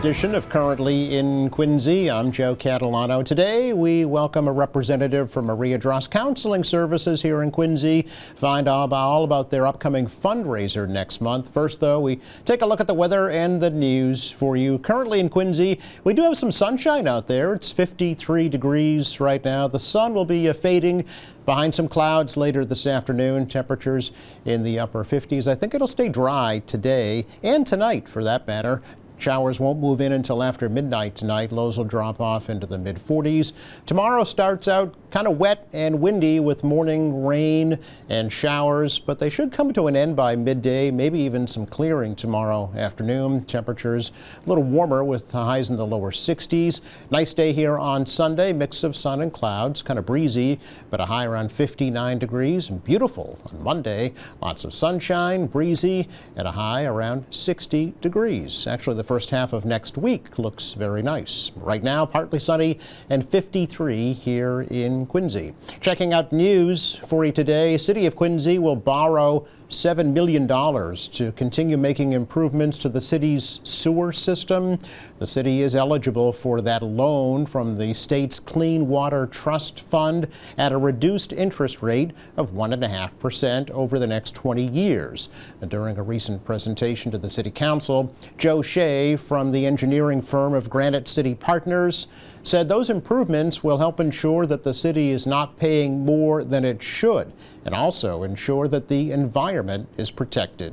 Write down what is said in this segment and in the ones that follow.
edition of Currently in Quincy. I'm Joe Catalano. Today we welcome a representative from Maria Dross Counseling Services here in Quincy. Find out all about their upcoming fundraiser next month. First, though, we take a look at the weather and the news for you. Currently in Quincy, we do have some sunshine out there. It's 53 degrees right now. The sun will be fading behind some clouds later this afternoon. Temperatures in the upper 50s. I think it'll stay dry today and tonight for that matter. Showers won't move in until after midnight tonight. Lows will drop off into the mid-40s. Tomorrow starts out kind of wet and windy with morning rain and showers, but they should come to an end by midday, maybe even some clearing tomorrow afternoon. Temperatures a little warmer with highs in the lower 60s. Nice day here on Sunday, mix of sun and clouds, kind of breezy, but a high around 59 degrees and beautiful on Monday. Lots of sunshine, breezy, and a high around 60 degrees. Actually, the first half of next week looks very nice. Right now, partly sunny and 53 here in Quincy. Checking out news for you today. City of Quincy will borrow $7 million to continue making improvements to the city's sewer system. The city is eligible for that loan from the state's Clean Water Trust Fund at a reduced interest rate of 1.5% over the next 20 years. And during a recent presentation to the City Council, Joe Shea from the engineering firm of Granite City Partners said those improvements will help ensure that the city is not paying more than it should, and also ensure that the environment is protected.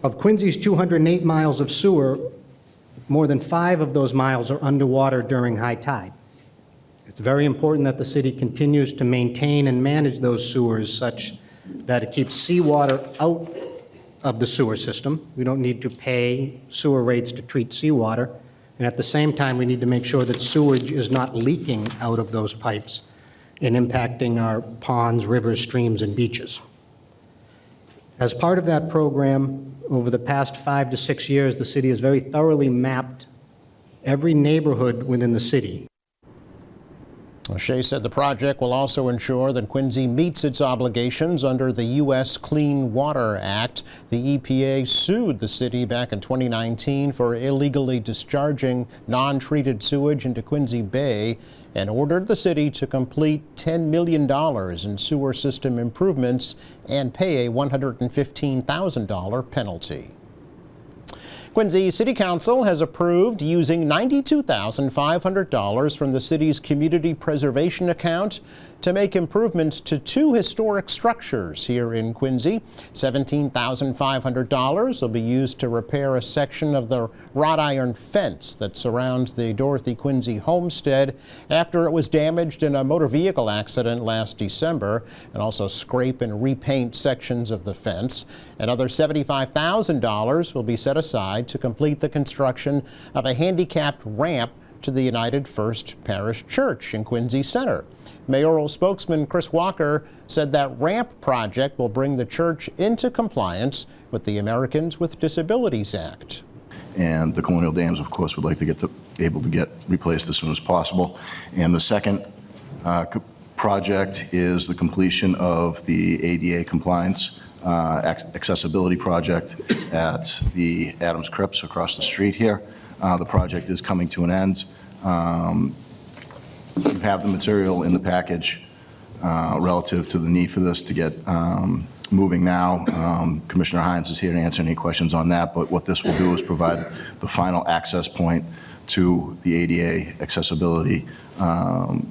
Of Quincy's 208 miles of sewer, more than 5 of those miles are underwater during high tide. It's very important that the city continues to maintain and manage those sewers such that it keeps seawater out of the sewer system. We don't need to pay sewer rates to treat seawater. And at the same time, we need to make sure that sewage is not leaking out of those pipes and impacting our ponds, rivers, streams, and beaches. As part of that program, over the past 5 to 6 years, the city has very thoroughly mapped every neighborhood within the city. Shea said the project will also ensure that Quincy meets its obligations under the U.S. Clean Water Act. The EPA sued the city back in 2019 for illegally discharging non-treated sewage into Quincy Bay and ordered the city to complete $10 million in sewer system improvements and pay a $115,000 penalty. Quincy City Council has approved using $92,500 from the city's community preservation account to make improvements to 2 historic structures here in Quincy. $17,500 will be used to repair a section of the wrought iron fence that surrounds the Dorothy Quincy homestead after it was damaged in a motor vehicle accident last December, and also scrape and repaint sections of the fence. Another $75,000 will be set aside to complete the construction of a handicapped ramp to the United First Parish Church in Quincy Center. Mayoral spokesman Chris Walker said that ramp project will bring the church into compliance with the Americans with Disabilities Act. And the colonial dams, of course, would like to get able to get replaced as soon as possible. And the second project is the completion of the ADA compliance accessibility project at the Adams Crips across the street here. The project is coming to an end. You have the material in the package relative to the need for this to get moving now. Commissioner Hines is here to answer any questions on that, but what this will do is provide the final access point to the ADA accessibility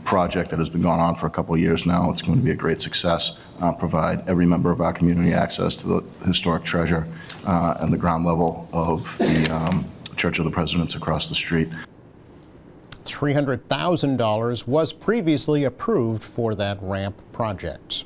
project that has been going on for a couple of years now. It's going to be a great success. Provide every member of our community access to the historic treasure and the ground level of the Church of the Presidents across the street. $300,000 was previously approved for that ramp project.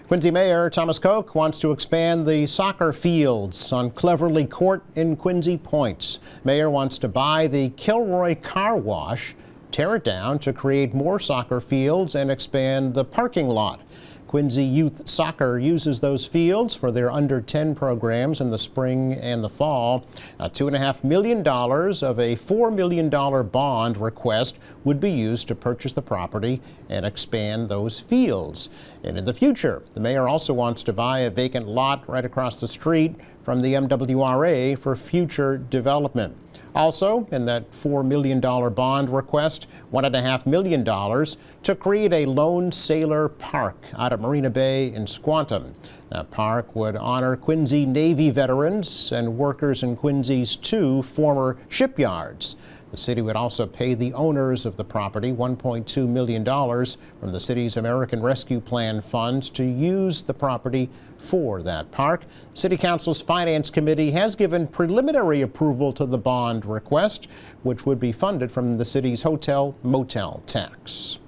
Quincy Mayor Thomas Koch wants to expand the soccer fields on Cleverly Court in Quincy Point. Mayor wants to buy the Kilroy Car Wash, tear it down to create more soccer fields and expand the parking lot. Quincy Youth Soccer uses those fields for their under-10 programs in the spring and the fall. $2.5 million of a $4 million bond request would be used to purchase the property and expand those fields. And in the future, the mayor also wants to buy a vacant lot right across the street from the MWRA for future development. Also, in that $4 million bond request, $1.5 million to create a lone sailor park out at Marina Bay in Squantum. That park would honor Quincy Navy veterans and workers in Quincy's 2 former shipyards. The city would also pay the owners of the property $1.2 million from the city's American Rescue Plan funds to use the property for that park. City Council's Finance Committee has given preliminary approval to the bond request, which would be funded from the city's hotel-motel tax.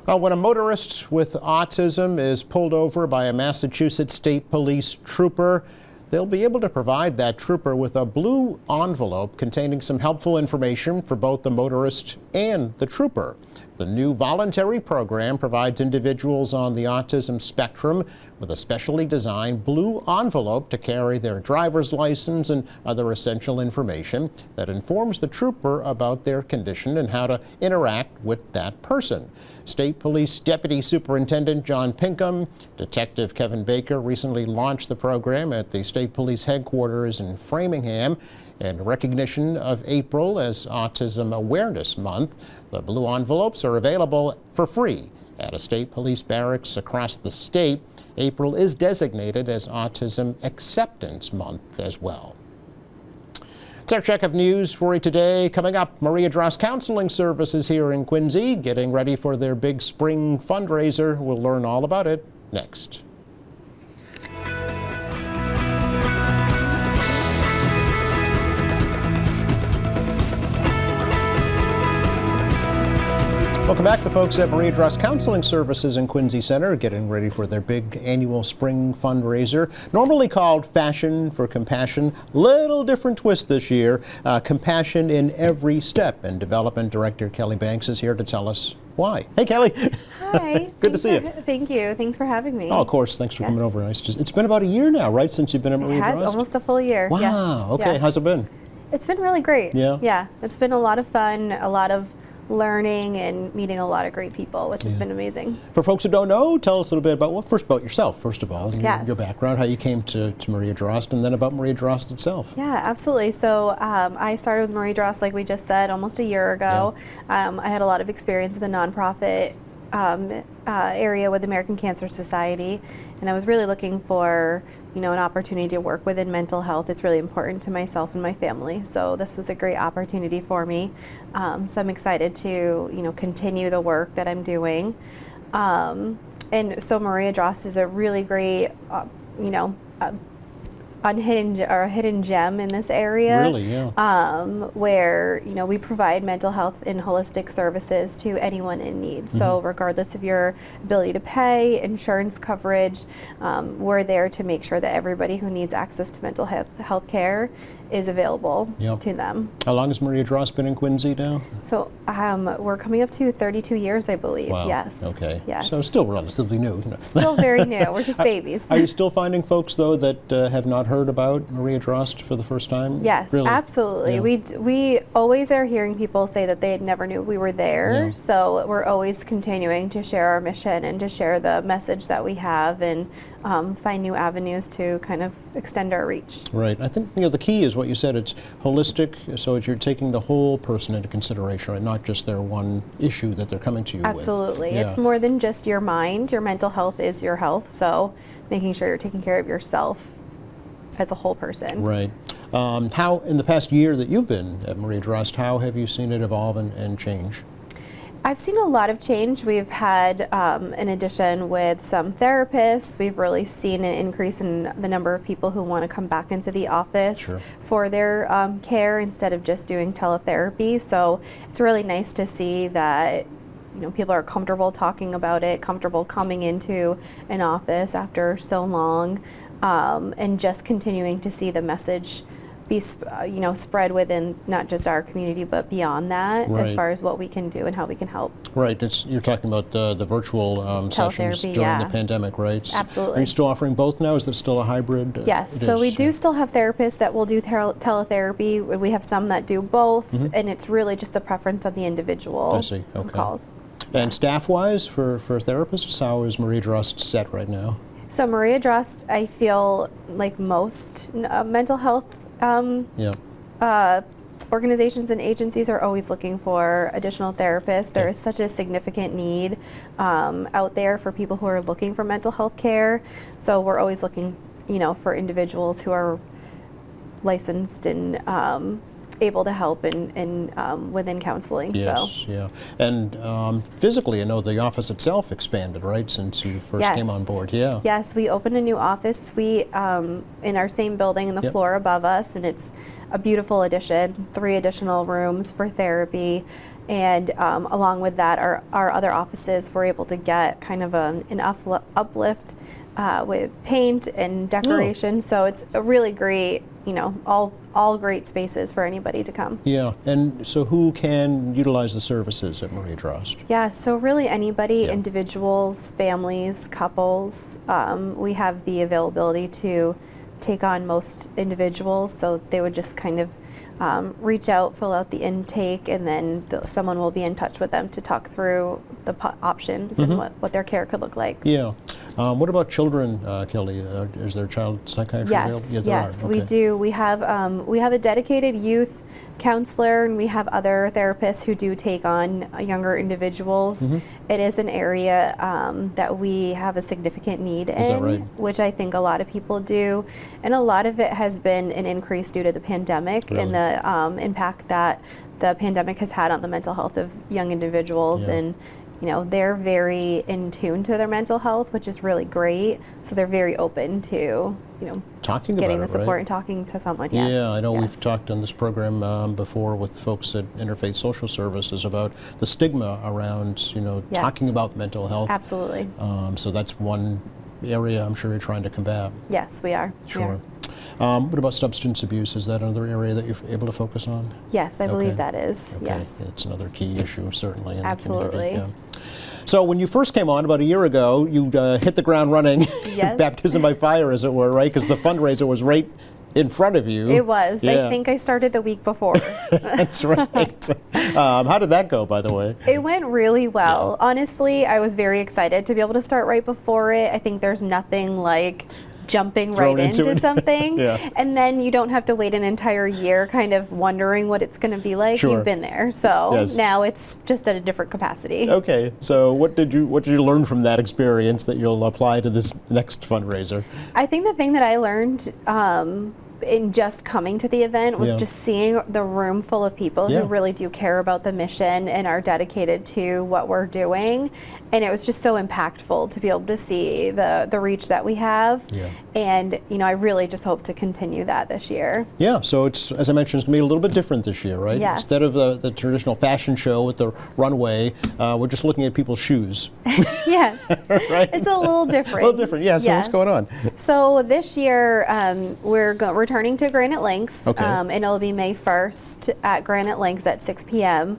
When a motorist with autism is pulled over by a Massachusetts State Police trooper, they'll be able to provide that trooper with a blue envelope containing some helpful information for both the motorist and the trooper. The new voluntary program provides individuals on the autism spectrum with a specially designed blue envelope to carry their driver's license and other essential information that informs the trooper about their condition and how to interact with that person. State Police Deputy Superintendent John Pinkham, Detective Kevin Baker recently launched the program at the State Police headquarters in Framingham. In recognition of April as Autism Awareness Month, the blue envelopes are available for free at a state police barracks across the state. April is designated as Autism Acceptance Month as well. It's our check of news for you today. Coming up, Maria Drost Counseling Services here in Quincy, getting ready for their big spring fundraiser. We'll learn all about it next. Welcome back. The folks at Maria Drost Counseling Services in Quincy Center getting ready for their big annual spring fundraiser, normally called Fashion for Compassion. Little different twist this year. Compassion in every step. And Development Director Kelly Banks is here to tell us why. Hey, Kelly. Hi. Good to see you. Thank you. Thanks for having me. Oh, of course. Thanks for coming over. It's been about a year now, right, since you've been at Maria It has Drost? almost a full year. Wow. Yes. Okay. Yeah. How's it been? It's been really great. Yeah? Yeah. It's been a lot of fun, a lot of learning and meeting a lot of great people, which has been amazing. For folks who don't know, tell us a little bit about, about yourself, first of all, Yes. your background, how you came to Maria Drost, and then about Maria Drost itself. Yeah, absolutely. So I started with Maria Drost, like we just said, almost a year ago. I had a lot of experience in the nonprofit area with the American Cancer Society, and I was really looking for an opportunity to work within mental health. It's really important to myself and my family, so this was a great opportunity for me. So I'm excited to continue the work that I'm doing. And so Maria Drost is a really great hidden gem in this area. Really, yeah. Where we provide mental health and holistic services to anyone in need. So regardless of your ability to pay, insurance coverage, we're there to make sure that everybody who needs access to mental health care is available to them. How long has Maria Drost been in Quincy now? So we're coming up to 32 years, I believe. Wow. Yes. Okay. Yes. So still relatively new. Still very new. We're just babies. Are you still finding folks, though, that have not heard about Maria Drost for the first time? Yes, really? absolutely. Yeah. We always are hearing people say that they never knew we were there. Yeah. So we're always continuing to share our mission and to share the message that we have and find new avenues to kind of extend our reach. Right. I think the key is what you said. It's holistic, so you're taking the whole person into consideration, right? Not just their one issue that they're coming to you with. Absolutely. Yeah. It's more than just your mind. Your mental health is your health. So making sure you're taking care of yourself as a whole person. Right. How, in the past year that you've been at Maria Drost, how have you seen it evolve and change? I've seen a lot of change. We've had an addition with some therapists. We've really seen an increase in the number of people who want to come back into the office Sure. for their care instead of just doing teletherapy. So it's really nice to see that people are comfortable talking about it, comfortable coming into an office after so long, and just continuing to see the message be spread within not just our community but beyond that, Right. as far as what we can do and how we can help. Right. You're talking about the virtual sessions Teletherapy, during yeah. the pandemic, right? Absolutely. Are you still offering both now? Is that still a hybrid? Yes, It so we is. do still have therapists that will do teletherapy. We have some that do both, and it's really just the preference of the individual I see. who Okay. calls. And staff-wise, for therapists, how is Maria Drost set right now? So Maria Drost, I feel like most mental health Yeah. organizations and agencies are always looking for additional therapists. There is such a significant need out there for people who are looking for mental health care. So we're always looking, for individuals who are licensed and able to help in within counseling. Yes, yeah. And physically, I know the office itself expanded, right, since you first came on board. Yeah. Yes, we opened a new office suite in our same building in the floor above us, and it's a beautiful addition, 3 additional rooms for therapy. And along with that, our other offices were able to get kind of an uplift with paint and decoration. So it's a really great, all great spaces for anybody to come. Yeah, and so who can utilize the services at Maria Drost? Yeah, so really anybody, individuals, families, couples. We have the availability to take on most individuals, so they would just kind of reach out, fill out the intake, and then someone will be in touch with them to talk through the options and what their care could look like. Yeah. What about children, Kelly? Is there a child psychiatry available? Yes, Yeah, there yes, are. we Okay. do. We have a dedicated youth counselor, and we have other therapists who do take on younger individuals. It is an area that we have a significant need in, Is that right? which I think a lot of people do, and a lot of it has been an increase due to the pandemic and the impact that the pandemic has had on the mental health of young individuals. Yeah. And they're very in tune to their mental health, which is really great. So they're very open to, Talking getting about the it, support right? and talking to someone. Yes. Yeah, I know yes. we've talked on this program before with folks at Interfaith Social Services about the stigma around, Yes. talking about mental health. Absolutely. So that's one area I'm sure you're trying to combat. Yes, we are. We Sure. are. What about substance abuse? Is that another area that you're able to focus on? Yes, I Okay. believe that is. Okay. Yes. It's another key issue, certainly, in Absolutely. the community. Yeah. So when you first came on about a year ago, you hit the ground running, Yes. baptism by fire, as it were, right? Because the fundraiser was right in front of you. It was. Yeah. I think I started the week before. That's right. How did that go, by the way? It went really well. Honestly, I was very excited to be able to start right before it. I think there's nothing like jumping Thrown right into into it. something. Yeah. And then you don't have to wait an entire year kind of wondering what it's going to be like. Sure. You've been there. So Yes. now it's just at a different capacity. Okay, so what did you learn from that experience that you'll apply to this next fundraiser? I think the thing that I learned in just coming to the event was Yeah. just seeing the room full of people Yeah. who really do care about the mission and are dedicated to what we're doing. And it was just so impactful to be able to see the reach that we have. Yeah. And, I really just hope to continue that this year. Yeah, so it's, as I mentioned, it's going to be a little bit different this year, right? Yes. Instead of the traditional fashion show with the runway, we're just looking at people's shoes. Yes. Right? It's a little different. A little different, yeah, so what's Yes. going on? So this year, we're returning to Granite Links, Okay. and it'll be May 1st at Granite Links at 6 p.m.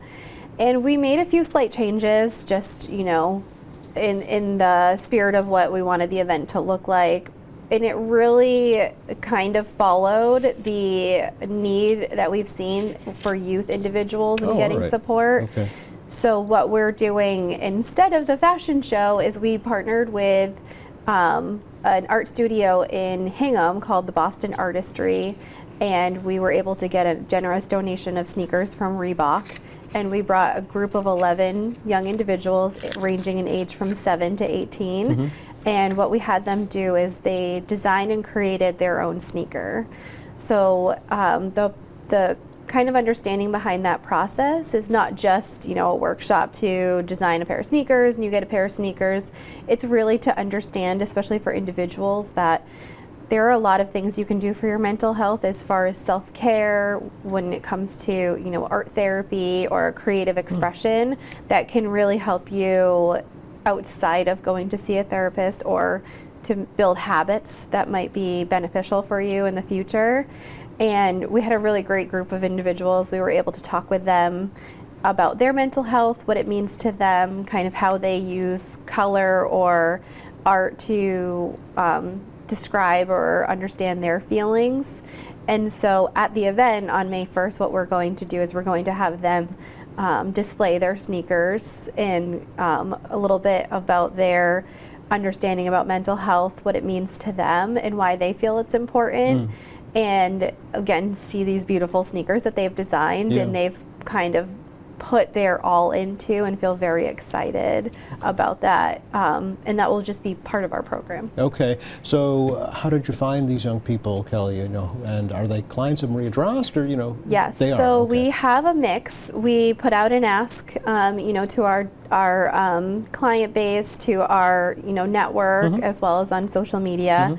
And we made a few slight changes, just, in the spirit of what we wanted the event to look like. And it really kind of followed the need that we've seen for youth individuals in Oh, getting all right. support. Okay. So what we're doing instead of the fashion show is we partnered with an art studio in Hingham called the Boston Artistry, and we were able to get a generous donation of sneakers from Reebok. And we brought a group of 11 young individuals ranging in age from 7 to 18. And what we had them do is they designed and created their own sneaker. So the kind of understanding behind that process is not just, a workshop to design a pair of sneakers and you get a pair of sneakers. It's really to understand, especially for individuals, that there are a lot of things you can do for your mental health as far as self-care when it comes to, art therapy or creative expression that can really help you outside of going to see a therapist, or to build habits that might be beneficial for you in the future. And we had a really great group of individuals. We were able to talk with them about their mental health, what it means to them, kind of how they use color or art to describe or understand their feelings. And so at the event on May 1st, what we're going to do is we're going to have them display their sneakers and a little bit about their understanding about mental health, what it means to them and why they feel it's important. and again, see these beautiful sneakers that they've designed Yeah. and they've kind of put their all into, and feel very excited about that. And that will just be part of our program. Okay, so how did you find these young people, Kelly? And are they clients of Maria Drost, or Yes. they are? So Okay. we have a mix. We put out an ask, to our client base, to our network, Mm-hmm. as well as on social media.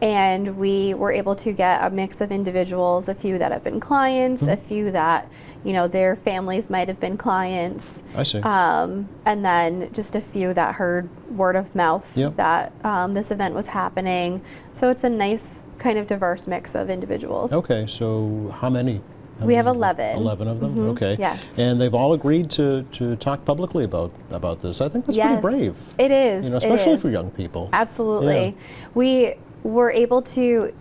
And we were able to get a mix of individuals, a few that have been clients, Mm-hmm. a few that their families might have been clients. I see. And then just a few that heard word of mouth Yep. that this event was happening. So it's a nice kind of diverse mix of individuals. Okay, so how many? We have 11. 11 of them? Okay. yes. And they've all agreed to talk publicly about this. I think that's Yes, pretty brave. It is. Especially it is. for young people. Absolutely. We were able to,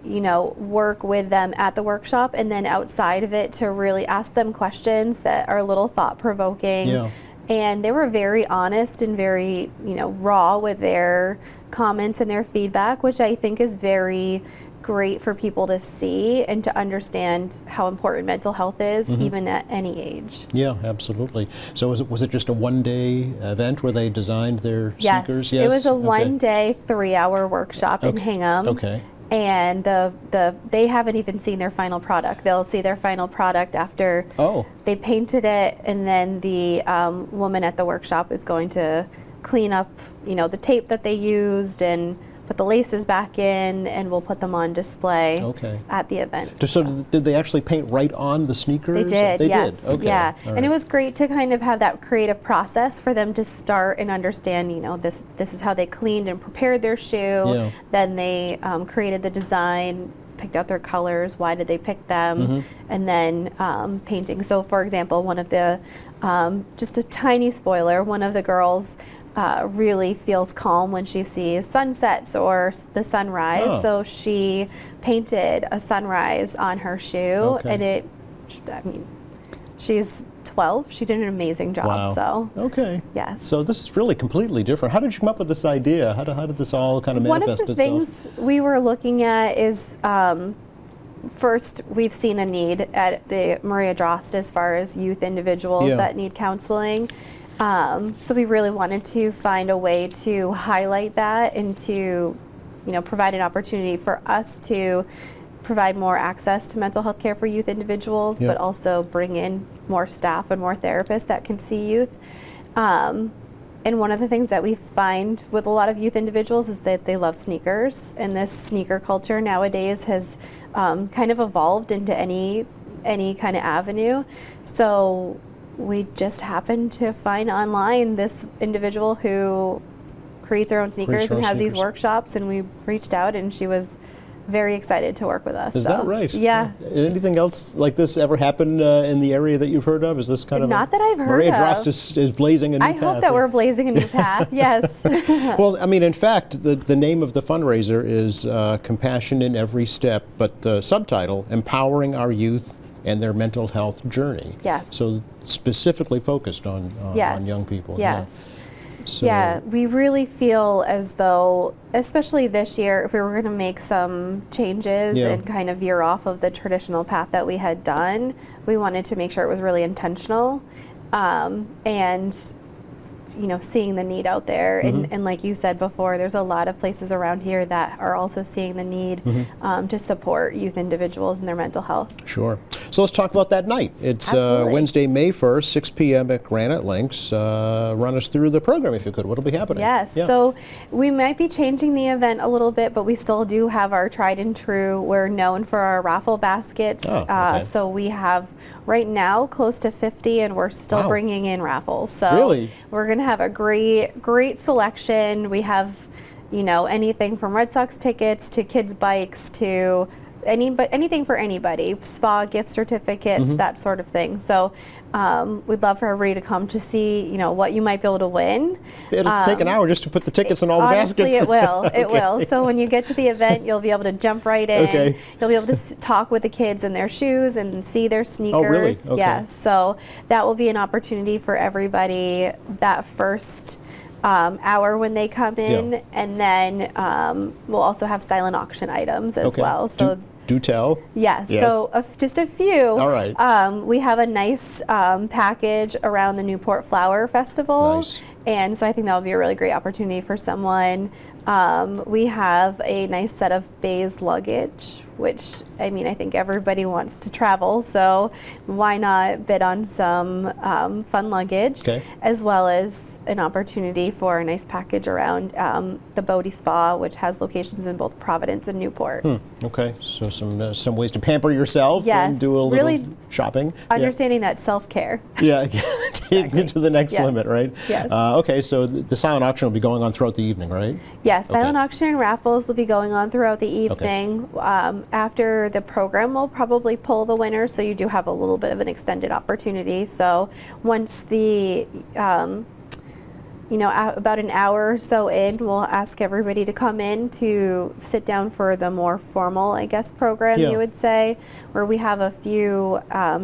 work with them at the workshop, and then outside of it to really ask them questions that are a little thought-provoking. Yeah. And they were very honest and very, raw with their comments and their feedback, which I think is very great for people to see and to understand how important mental health is, even at any age. Yeah, absolutely. So was it just a one-day event where they designed their sneakers? It was a Okay. one-day, 3-hour workshop in Hingham. Okay. And they haven't even seen their final product. They'll see their final product after Oh. they painted it, and then the woman at the workshop is going to clean up, the tape that they used and put the laces back in, and we'll put them on display Okay. at the event. So did they actually paint right on the sneakers? They did, They yes. did? Okay. Yeah. All And it right. was great to kind of have that creative process for them to start and understand, this is how they cleaned and prepared their shoe. Yeah. Then they created the design, picked out their colors, why did they pick them, Mm-hmm. and then painting. So for example, one of the, just a tiny spoiler, one of the girls really feels calm when she sees sunsets or the sunrise. Oh. So she painted a sunrise on her shoe, Okay. and she's 12. She did an amazing job. Wow. So Okay. yes. So this is really completely different. How did you come up with this idea? How did this all kind of one of manifest the itself? things we were looking at is first, we've seen a need at the Maria Drost as far as youth individuals Yeah. that need counseling. So we really wanted to find a way to highlight that and to, provide an opportunity for us to provide more access to mental health care for youth individuals, Yeah. but also bring in more staff and more therapists that can see youth. And one of the things that we find with a lot of youth individuals is that they love sneakers, and this sneaker culture nowadays has kind of evolved into any kind of avenue. So we just happened to find online this individual who creates her own sneakers her and own has these sneakers. workshops, and we reached out, and she was very excited to work with us. Is so, that right? Yeah. Anything else like this ever happen in the area that you've heard of? Is this kind of Not that I've heard Maria of. Drost is blazing a new I path. hope that we're blazing a new path. Yes. Well, I mean, in fact, the name of the fundraiser is Compassion in Every Step, but the subtitle, Empowering Our Youth and Their Mental Health Journey. Yes. So specifically focused on Yes. young people. Yes. Yeah. So, Yeah, we really feel as though, especially this year, if we were going to make some changes Yeah. and kind of veer off of the traditional path that we had done, we wanted to make sure it was really intentional. And seeing the need out there. And like you said before, there's a lot of places around here that are also seeing the need to support youth individuals and their mental health. Sure. So let's talk about that night. It's Absolutely. Wednesday, May 1st, 6 p.m. at Granite Links. Run us through the program, if you could. What'll be happening? Yes, Yeah. so we might be changing the event a little bit, but we still do have our tried and true. We're known for our raffle baskets. Oh, okay. So we have right now close to 50, and we're still Wow. bringing in raffles. So Really? we're going to have a great selection. We have, anything from Red Sox tickets to kids' bikes to anything for anybody, spa gift certificates, that sort of thing. So we'd love for everybody to come to see, what you might be able to win. It'll take an hour just to put the tickets in all the Honestly, baskets. it will. It Okay. will. So when you get to the event, you'll be able to jump right in. Okay. You'll be able to talk with the kids in their shoes and see their sneakers. Oh, really? Okay. Yes. So that will be an opportunity for everybody that first hour when they come in, Yeah. and then we'll also have silent auction items as Okay. well. So Do tell. Yes. Yes. So just a few. All right. We have a nice package around the Newport Flower Festival. Nice. And so I think that would be a really great opportunity for someone. We have a nice set of Bays luggage, which, I mean, I think everybody wants to travel, so why not bid on some fun luggage, Okay. as well as an opportunity for a nice package around the Bodie Spa, which has locations in both Providence and Newport. Okay, so some ways to pamper yourself and Yes, do a little really shopping. Understanding that self-care. Yeah, taking it to the next Yes. limit, right? Yes. Okay, so the silent auction will be going on throughout the evening, right? Yes, Okay. silent auction and raffles will be going on throughout the evening. After the program, we'll probably pull the winners, so you do have a little bit of an extended opportunity. So once the about an hour or so in, we'll ask everybody to come in to sit down for the more formal, I guess, program, Yeah. you would say, where we have a few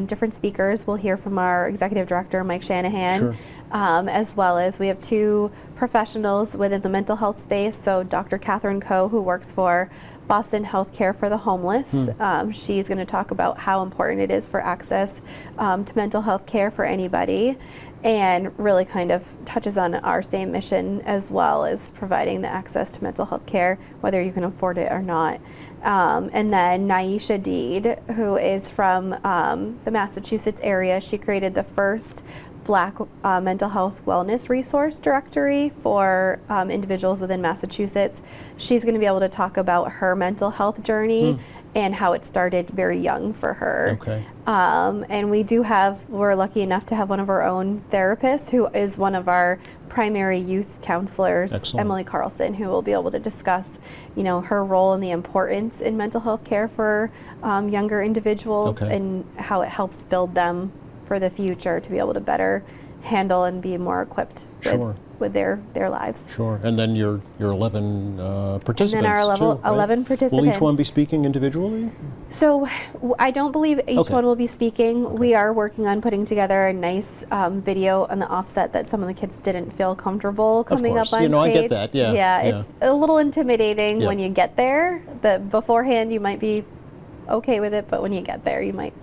different speakers. We'll hear from our executive director, Mike Shanahan, Sure. as well as we have two professionals within the mental health space. So Dr. Catherine Coe, who works for Boston Healthcare for the Homeless. She's going to talk about how important it is for access to mental health care for anybody, and really kind of touches on our same mission as well as providing the access to mental health care, whether you can afford it or not. And then Naisha Deed, who is from the Massachusetts area. She created the first Black mental health wellness resource directory for individuals within Massachusetts. She's going to be able to talk about her mental health journey and how it started very young for her. Okay. And we're lucky enough to have one of our own therapists who is one of our primary youth counselors, Excellent. Emily Carlson, who will be able to discuss, her role and the importance in mental health care for younger individuals Okay. and how it helps build them for the future to be able to better handle and be more equipped Sure. with their lives. Sure. And then your 11 participants our level too, right? 11 Will each participants. one be speaking individually? So I don't believe each Okay. one will be speaking. We are working on putting together a nice video on the offset that some of the kids didn't feel comfortable coming course. up on I stage. get that. Yeah. Yeah, it's a little intimidating Yeah. when you get there. Beforehand you might be okay with it, but when you get there you might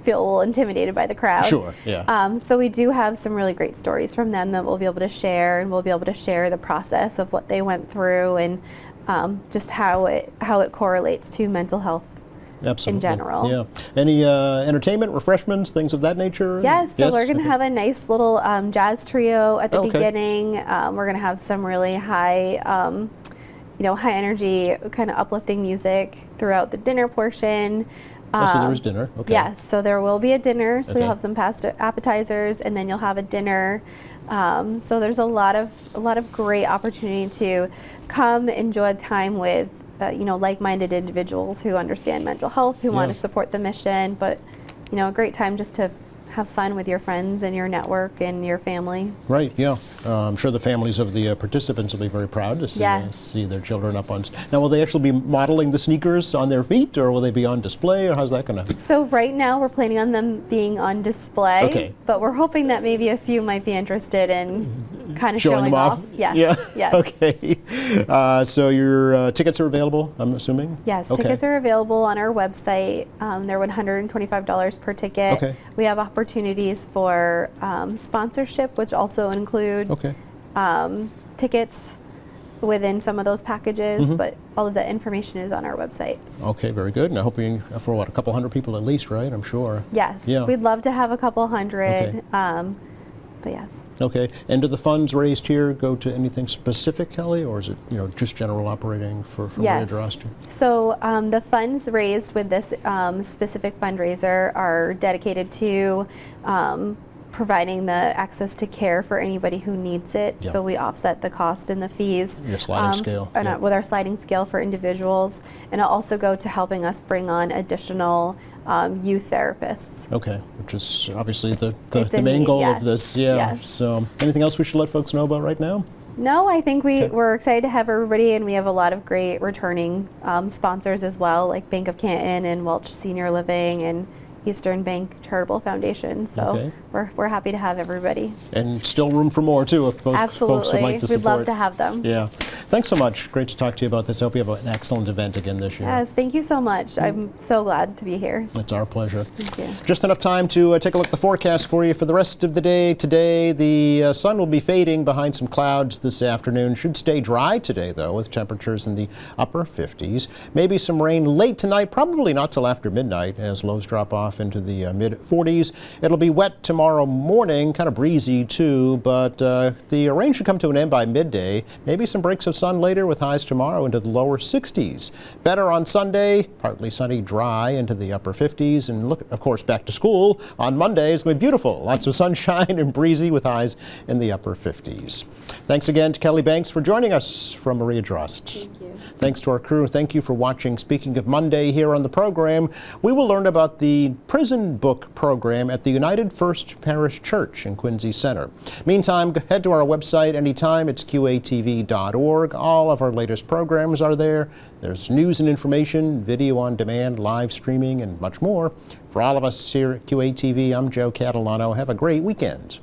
feel a little intimidated by the crowd. Sure, yeah. So we do have some really great stories from them that we'll be able to share, and we'll be able to share the process of what they went through and just how it correlates to mental health. Absolutely. in general. Yeah. Any entertainment, refreshments, things of that nature? Yes, so we're going to Okay. have a nice little jazz trio at the Okay. beginning. We're going to have some really high energy, kind of uplifting music throughout the dinner portion. Oh, so there is dinner. Okay. Yes, so there will be a dinner. So Okay. you'll have some appetizers, and then you'll have a dinner. So there's a lot of great opportunity to come enjoy time with like-minded individuals who understand mental health, who want Yeah. to support the mission, but a great time just to have fun with your friends and your network and your family. Right, yeah. I'm sure the families of the participants will be very proud to see, Yes. see their children up on stage. Now, will they actually be modeling the sneakers on their feet, or will they be on display, or how's that going to? So right now we're planning on them being on display, Okay. but we're hoping that maybe a few might be interested in kind of Showing them off? Yes. Yeah. Yes. Okay. So your tickets are available, I'm assuming? Yes, Okay. tickets are available on our website. They're $125 per ticket. Okay. We have opportunities for sponsorship, which also include Okay. tickets within some of those packages, Mm-hmm. but all of that information is on our website. Okay, very good. And I hope you for a couple hundred people at least, right? I'm sure. Yes, Yeah. we'd love to have a couple hundred, Okay. but yes. Okay. And do the funds raised here go to anything specific, Kelly, or is it just general operating for Maria Yes. Droste? So the funds raised with this specific fundraiser are dedicated to providing the access to care for anybody who needs it. Yeah. So we offset the cost and the fees. Your sliding scale, yeah. With our sliding scale for individuals. And it'll also go to helping us bring on additional youth therapists. Okay, which is obviously the It's a main need, goal yes, of this. Yeah. yes. So anything else we should let folks know about right now? No, I think Okay. we're excited to have everybody, and we have a lot of great returning sponsors as well, like Bank of Canton and Welch Senior Living and Eastern Bank charitable foundation. So Okay. we're happy to have everybody. And still room for more, too, if folks Absolutely. would like to We'd support. love to have them. Yeah. Thanks so much. Great to talk to you about this. I hope you have an excellent event again this year. Yes, thank you so much. I'm so glad to be here. It's our pleasure. Thank you. Just enough time to take a look at the forecast for you for the rest of the day. Today, the sun will be fading behind some clouds this afternoon. Should stay dry today, though, with temperatures in the upper 50s. Maybe some rain late tonight, probably not till after midnight, as lows drop off into the mid-40s. It'll be wet tomorrow morning, kind of breezy, too, but the rain should come to an end by midday. Maybe some breaks of sun later with highs tomorrow into the lower 60s. Better on Sunday, partly sunny, dry into the upper 50s. And look, of course, back to school on Monday is going to be beautiful. Lots of sunshine and breezy with highs in the upper 50s. Thanks again to Kelly Banks for joining us from Maria Drost. Thank you. Thanks to our crew. Thank you for watching. Speaking of Monday here on the program, we will learn about the prison book program at the United First Parish Church in Quincy Center. Meantime, head to our website anytime. It's qatv.org. All of our latest programs are there. There's news and information, video on demand, live streaming, and much more. For all of us here at QATV, I'm Joe Catalano. Have a great weekend.